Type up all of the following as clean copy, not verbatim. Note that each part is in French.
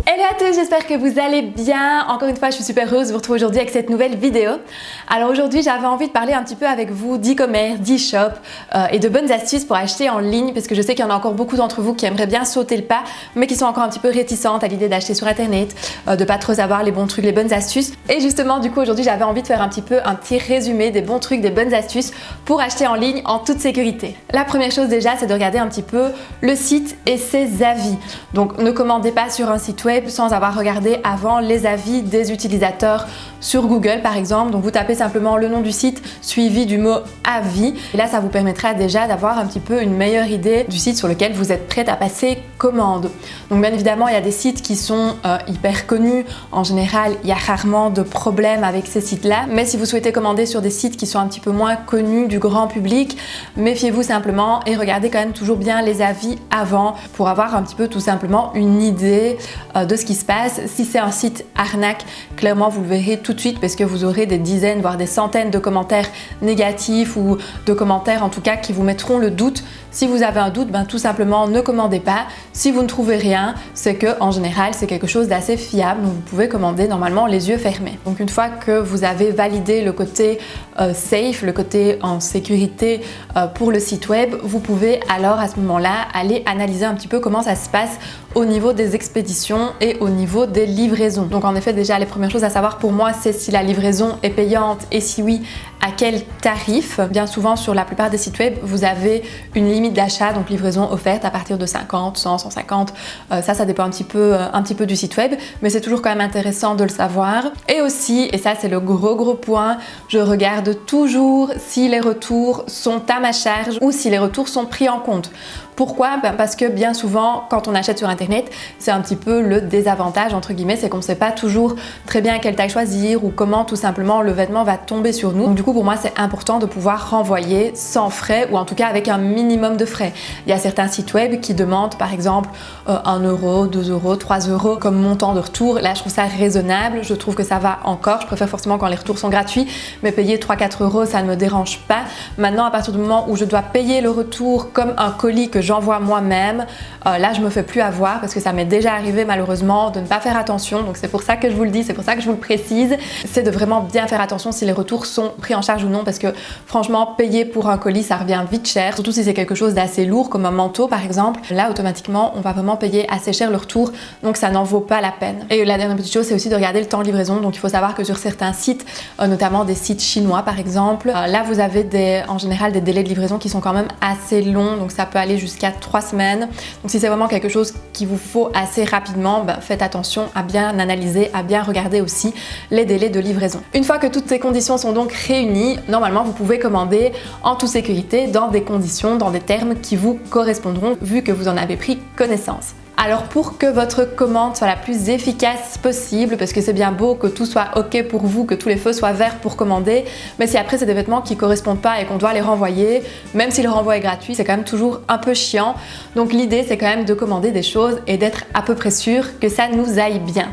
Hello à tous, j'espère que vous allez bien. Encore une fois, je suis super heureuse de vous retrouver aujourd'hui avec cette nouvelle vidéo. Alors aujourd'hui, j'avais envie de parler un petit peu avec vous d'e-commerce, d'e-shop et de bonnes astuces pour acheter en ligne, parce que je sais qu'il y en a encore beaucoup d'entre vous qui aimeraient bien sauter le pas, mais qui sont encore un petit peu réticentes à l'idée d'acheter sur internet, de pas trop savoir les bons trucs, les bonnes astuces. Et justement, du coup, aujourd'hui, j'avais envie de faire un petit résumé des bons trucs, des bonnes astuces pour acheter en ligne en toute sécurité. La première chose déjà, c'est de regarder un petit peu le site et ses avis. Donc ne commandez pas sur un site web sans avoir regardé avant les avis des utilisateurs sur Google par exemple. Donc vous tapez simplement le nom du site suivi du mot avis et là ça vous permettra déjà d'avoir un petit peu une meilleure idée du site sur lequel vous êtes prête à passer commande. Donc bien évidemment il y a des sites qui sont hyper connus, en général il y a rarement de problème avec ces sites là, mais si vous souhaitez commander sur des sites qui sont un petit peu moins connus du grand public, méfiez-vous simplement et regardez quand même toujours bien les avis avant pour avoir un petit peu tout simplement une idée de ce qui se passe. Si c'est un site arnaque, clairement vous le verrez tout de suite parce que vous aurez des dizaines voire des centaines de commentaires négatifs ou de commentaires en tout cas qui vous mettront le doute. Si vous avez un doute, tout simplement ne commandez pas. Si vous ne trouvez rien, c'est que en général c'est quelque chose d'assez fiable, donc vous pouvez commander normalement les yeux fermés. Donc une fois que vous avez validé le côté safe, le côté en sécurité pour le site web, vous pouvez alors à ce moment-là aller analyser un petit peu comment ça se passe au niveau des expéditions et au niveau des livraisons. Donc en effet déjà les premières choses à savoir pour moi c'est si la livraison est payante et si oui à quel tarif. Bien souvent sur la plupart des sites web vous avez une limite d'achat, donc livraison offerte à partir de 50, 100, 150, ça dépend un petit peu du site web, mais c'est toujours quand même intéressant de le savoir. Et aussi, et ça c'est le gros point, je regarde toujours si les retours sont à ma charge ou si les retours sont pris en compte. Pourquoi ? Parce que bien souvent, quand on achète sur internet, c'est un petit peu le désavantage entre guillemets, c'est qu'on ne sait pas toujours très bien quelle taille choisir ou comment tout simplement le vêtement va tomber sur nous. Donc du coup pour moi c'est important de pouvoir renvoyer sans frais ou en tout cas avec un minimum de frais. Il y a certains sites web qui demandent par exemple 1 euro, 2 euros, 3 euros comme montant de retour. Là je trouve ça raisonnable, je trouve que ça va encore. Je préfère forcément quand les retours sont gratuits, mais payer 3-4 euros ça ne me dérange pas. Maintenant à partir du moment où je dois payer le retour comme un colis que j'envoie moi-même, là je me fais plus avoir parce que ça m'est déjà arrivé malheureusement de ne pas faire attention. Donc c'est pour ça que je vous le dis, c'est pour ça que je vous le précise, c'est de vraiment bien faire attention si les retours sont pris en charge ou non, parce que franchement payer pour un colis ça revient vite cher, surtout si c'est quelque chose d'assez lourd comme un manteau par exemple. Là automatiquement on va vraiment payer assez cher le retour, donc ça n'en vaut pas la peine. Et la dernière petite chose c'est aussi de regarder le temps de livraison. Donc il faut savoir que sur certains sites, notamment des sites chinois par exemple, là vous avez en général des délais de livraison qui sont quand même assez longs, donc ça peut aller jusqu'à 3 semaines. Donc si c'est vraiment quelque chose qu'il vous faut assez rapidement, faites attention à bien analyser, à bien regarder aussi les délais de livraison. Une fois que toutes ces conditions sont donc réunies, normalement vous pouvez commander en toute sécurité dans des conditions, dans des termes qui vous correspondront vu que vous en avez pris connaissance. Alors pour que votre commande soit la plus efficace possible, parce que c'est bien beau que tout soit ok pour vous, que tous les feux soient verts pour commander, mais si après c'est des vêtements qui correspondent pas et qu'on doit les renvoyer, même si le renvoi est gratuit, c'est quand même toujours un peu chiant. Donc l'idée c'est quand même de commander des choses et d'être à peu près sûr que ça nous aille bien.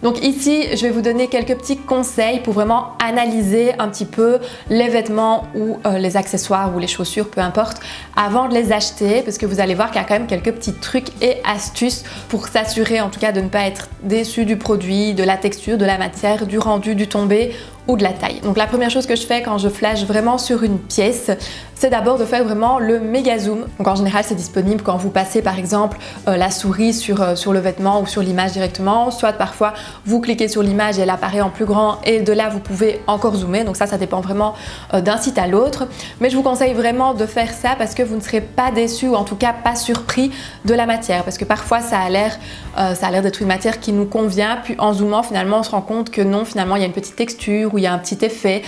Donc ici, je vais vous donner quelques petits conseils pour vraiment analyser un petit peu les vêtements ou les accessoires ou les chaussures, peu importe, avant de les acheter, parce que vous allez voir qu'il y a quand même quelques petits trucs et astuces pour s'assurer en tout cas de ne pas être déçu du produit, de la texture, de la matière, du rendu, du tombé ou de la taille. Donc la première chose que je fais quand je flash vraiment sur une pièce, c'est d'abord de faire vraiment le méga zoom. Donc en général c'est disponible quand vous passez par exemple la souris sur le vêtement ou sur l'image directement, soit parfois vous cliquez sur l'image et elle apparaît en plus grand et de là vous pouvez encore zoomer. Donc ça dépend vraiment d'un site à l'autre, mais je vous conseille vraiment de faire ça parce que vous ne serez pas déçu ou en tout cas pas surpris de la matière, parce que parfois ça a l'air d'être une matière qui nous convient, puis en zoomant finalement on se rend compte que non, finalement il y a une petite texture, où il y a un petit effet,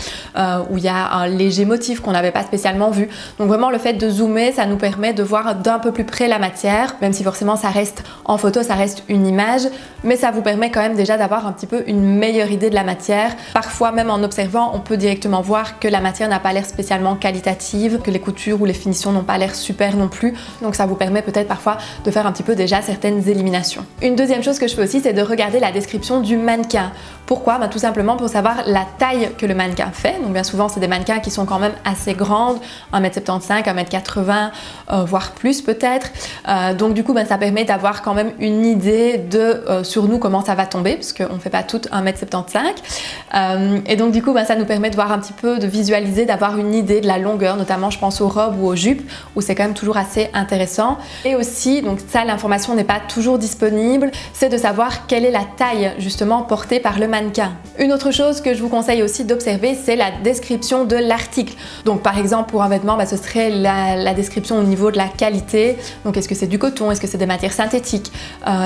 où il y a un léger motif qu'on n'avait pas spécialement vu. Donc vraiment le fait de zoomer, ça nous permet de voir d'un peu plus près la matière, même si forcément ça reste en photo, ça reste une image, mais ça vous permet quand même déjà d'avoir un petit peu une meilleure idée de la matière. Parfois même en observant, on peut directement voir que la matière n'a pas l'air spécialement qualitative, que les coutures ou les finitions n'ont pas l'air super non plus. Donc ça vous permet peut-être parfois de faire un petit peu déjà certaines éliminations. Une deuxième chose que je fais aussi, c'est de regarder la description du mannequin. Pourquoi ? Tout simplement pour savoir la taille que le mannequin fait. Donc bien souvent c'est des mannequins qui sont quand même assez grandes, 1m75, 1m80, voire plus peut-être. Donc du coup ça permet d'avoir quand même une idée de sur nous comment ça va tomber, parce qu'on ne fait pas toutes 1m75. Et donc du coup ça nous permet de voir un petit peu, de visualiser, d'avoir une idée de la longueur, notamment je pense aux robes ou aux jupes, où c'est quand même toujours assez intéressant. Et aussi, donc ça l'information n'est pas toujours disponible, c'est de savoir quelle est la taille justement portée par le mannequin. Une autre chose que je vous conseille aussi d'observer, c'est la description de l'article. Donc par exemple pour un vêtement, ce serait la description au niveau de la qualité. Donc est-ce que c'est du coton, est-ce que c'est des matières synthétiques,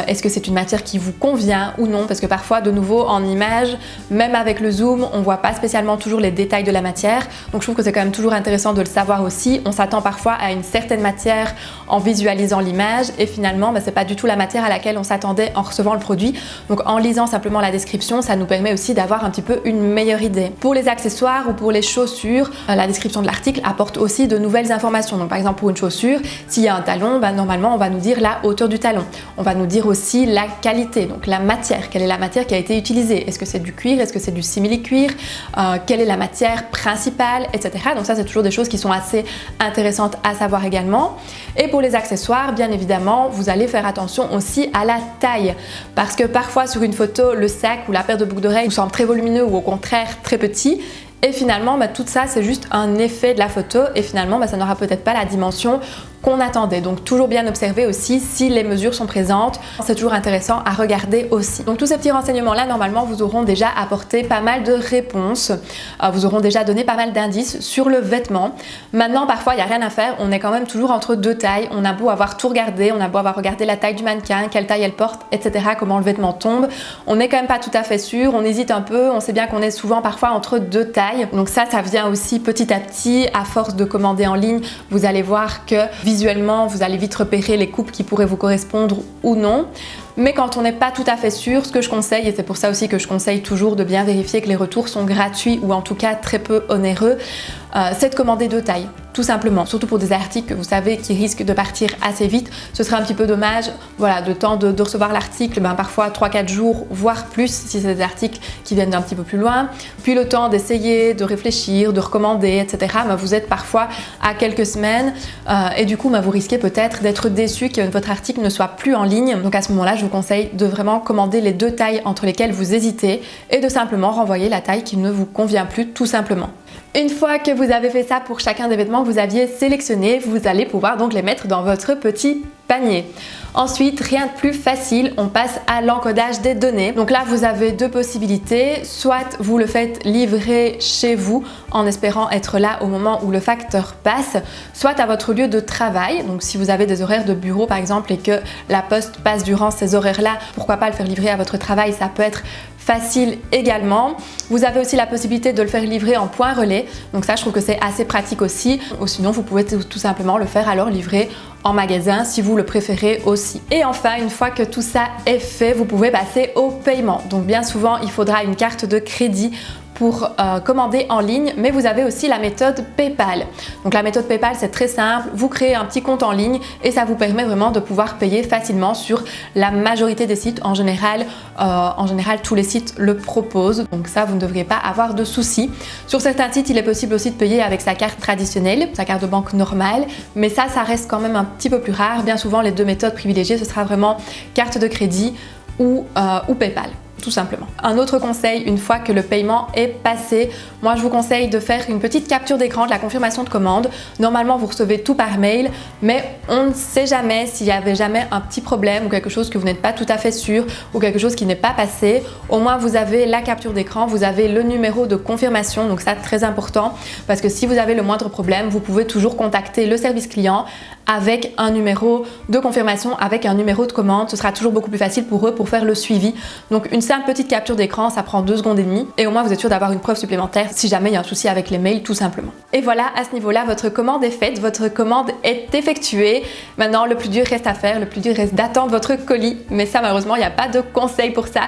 est-ce que c'est une matière qui vous convient ou non, parce que parfois de nouveau en image, même avec le zoom, on voit pas spécialement toujours les détails de la matière. Donc je trouve que c'est quand même toujours intéressant de le savoir aussi. On s'attend parfois à une certaine matière en visualisant l'image et finalement c'est pas du tout la matière à laquelle on s'attendait en recevant le produit. Donc en lisant simplement la description, ça nous permet aussi d'avoir un petit peu une meilleure idée. Pour les accessoires ou pour les chaussures, la description de l'article apporte aussi de nouvelles informations. Donc par exemple pour une chaussure, s'il y a un talon, normalement on va nous dire la hauteur du talon. On va nous dire aussi la qualité, donc la matière. Quelle est la matière qui a été utilisée? Est-ce que c'est du cuir? Est-ce que c'est du simili-cuir? Quelle est la matière principale, etc. Donc ça c'est toujours des choses qui sont assez intéressantes à savoir également. Et pour les accessoires, bien évidemment, vous allez faire attention aussi à la taille, parce que parfois sur une photo, le sac ou la paire de boucles d'oreilles vous semble très volumineux ou au contraire très petit. Et finalement, tout ça, c'est juste un effet de la photo et finalement, ça n'aura peut-être pas la dimension qu'on attendait. Donc toujours bien observer aussi si les mesures sont présentes. C'est toujours intéressant à regarder aussi. Donc tous ces petits renseignements-là, normalement, vous auront déjà apporté pas mal de réponses. Vous auront déjà donné pas mal d'indices sur le vêtement. Maintenant, parfois, il n'y a rien à faire. On est quand même toujours entre deux tailles. On a beau avoir tout regardé, on a beau avoir regardé la taille du mannequin, quelle taille elle porte, etc., comment le vêtement tombe. On n'est quand même pas tout à fait sûr. On hésite un peu. On sait bien qu'on est souvent parfois entre deux tailles. Donc ça vient aussi petit à petit. À force de commander en ligne, vous allez voir que visuellement, vous allez vite repérer les coupes qui pourraient vous correspondre ou non. Mais quand on n'est pas tout à fait sûr, ce que je conseille, et c'est pour ça aussi que je conseille toujours de bien vérifier que les retours sont gratuits ou en tout cas très peu onéreux, c'est de commander deux tailles, tout simplement. Surtout pour des articles que vous savez qui risquent de partir assez vite, ce serait un petit peu dommage, le temps de recevoir l'article, parfois 3-4 jours, voire plus si c'est des articles qui viennent d'un petit peu plus loin, puis le temps d'essayer, de réfléchir, de recommander, etc. Vous êtes parfois à quelques semaines et du coup vous risquez peut-être d'être déçu que votre article ne soit plus en ligne. Donc à ce moment-là, je vous conseille de vraiment commander les deux tailles entre lesquelles vous hésitez et de simplement renvoyer la taille qui ne vous convient plus, tout simplement. Une fois que vous avez fait ça pour chacun des vêtements que vous aviez sélectionnés, vous allez pouvoir donc les mettre dans votre petit panier. Ensuite, rien de plus facile, on passe à l'encodage des données. Donc là, vous avez deux possibilités. Soit vous le faites livrer chez vous en espérant être là au moment où le facteur passe, soit à votre lieu de travail. Donc si vous avez des horaires de bureau par exemple et que la poste passe durant ces horaires-là, pourquoi pas le faire livrer à votre travail, ça peut être facile également. Vous avez aussi la possibilité de le faire livrer en point relais. Donc ça, je trouve que c'est assez pratique aussi. Ou sinon, vous pouvez tout simplement le faire alors livrer en magasin si vous le préférez aussi. Et enfin, une fois que tout ça est fait, vous pouvez passer au paiement. Donc bien souvent, il faudra une carte de crédit pour commander en ligne, mais vous avez aussi la méthode PayPal. Donc la méthode PayPal, c'est très simple, vous créez un petit compte en ligne et ça vous permet vraiment de pouvoir payer facilement sur la majorité des sites. En général, tous les sites le proposent, donc ça, vous ne devriez pas avoir de soucis. Sur certains sites, il est possible aussi de payer avec sa carte traditionnelle, sa carte de banque normale, mais ça reste quand même un petit peu plus rare. Bien souvent, les deux méthodes privilégiées, ce sera vraiment carte de crédit ou PayPal. Tout simplement. Un autre conseil, une fois que le paiement est passé, moi je vous conseille de faire une petite capture d'écran de la confirmation de commande. Normalement vous recevez tout par mail, mais on ne sait jamais s'il y avait jamais un petit problème ou quelque chose que vous n'êtes pas tout à fait sûr ou quelque chose qui n'est pas passé. Au moins vous avez la capture d'écran, vous avez le numéro de confirmation, donc ça très important parce que si vous avez le moindre problème, vous pouvez toujours contacter le service client avec un numéro de confirmation, avec un numéro de commande. Ce sera toujours beaucoup plus facile pour eux pour faire le suivi. Donc une simple petite capture d'écran, ça prend 2 secondes et demie et au moins vous êtes sûr d'avoir une preuve supplémentaire si jamais il y a un souci avec les mails, tout simplement. Et voilà, à ce niveau-là, votre commande est faite, votre commande est effectuée. Maintenant, le plus dur reste à faire, le plus dur reste d'attendre votre colis, mais ça malheureusement, il n'y a pas de conseil pour ça.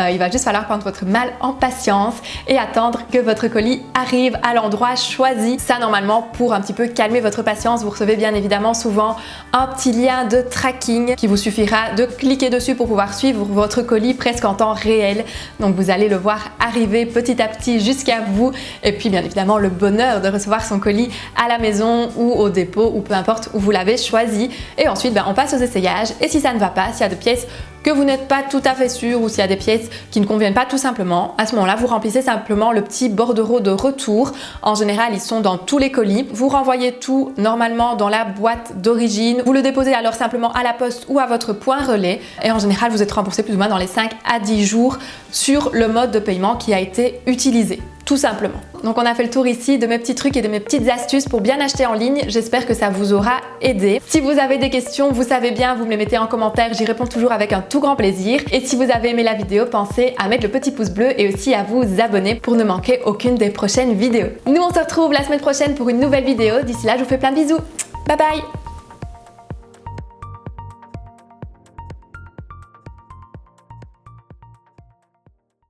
Il va juste falloir prendre votre mal en patience et attendre que votre colis arrive à l'endroit choisi. Ça normalement, pour un petit peu calmer votre patience, vous recevez bien évidemment souvent un petit lien de tracking qui vous suffira de cliquer dessus pour pouvoir suivre votre colis presque en temps réel. réel. Donc vous allez le voir arriver petit à petit jusqu'à vous. Et puis bien évidemment le bonheur de recevoir son colis à la maison ou au dépôt ou peu importe où vous l'avez choisi. Et ensuite on passe aux essayages. Et si ça ne va pas, s'il y a des pièces que vous n'êtes pas tout à fait sûr ou s'il y a des pièces qui ne conviennent pas tout simplement, à ce moment-là, vous remplissez simplement le petit bordereau de retour. En général, ils sont dans tous les colis. Vous renvoyez tout normalement dans la boîte d'origine. Vous le déposez alors simplement à la poste ou à votre point relais. Et en général, vous êtes remboursé plus ou moins dans les 5 à 10 jours sur le mode de paiement qui a été utilisé. Tout simplement. Donc on a fait le tour ici de mes petits trucs et de mes petites astuces pour bien acheter en ligne. J'espère que ça vous aura aidé. Si vous avez des questions, vous savez bien, vous me les mettez en commentaire. J'y réponds toujours avec un tout grand plaisir. Et si vous avez aimé la vidéo, pensez à mettre le petit pouce bleu et aussi à vous abonner pour ne manquer aucune des prochaines vidéos. Nous on se retrouve la semaine prochaine pour une nouvelle vidéo. D'ici là, je vous fais plein de bisous. Bye bye!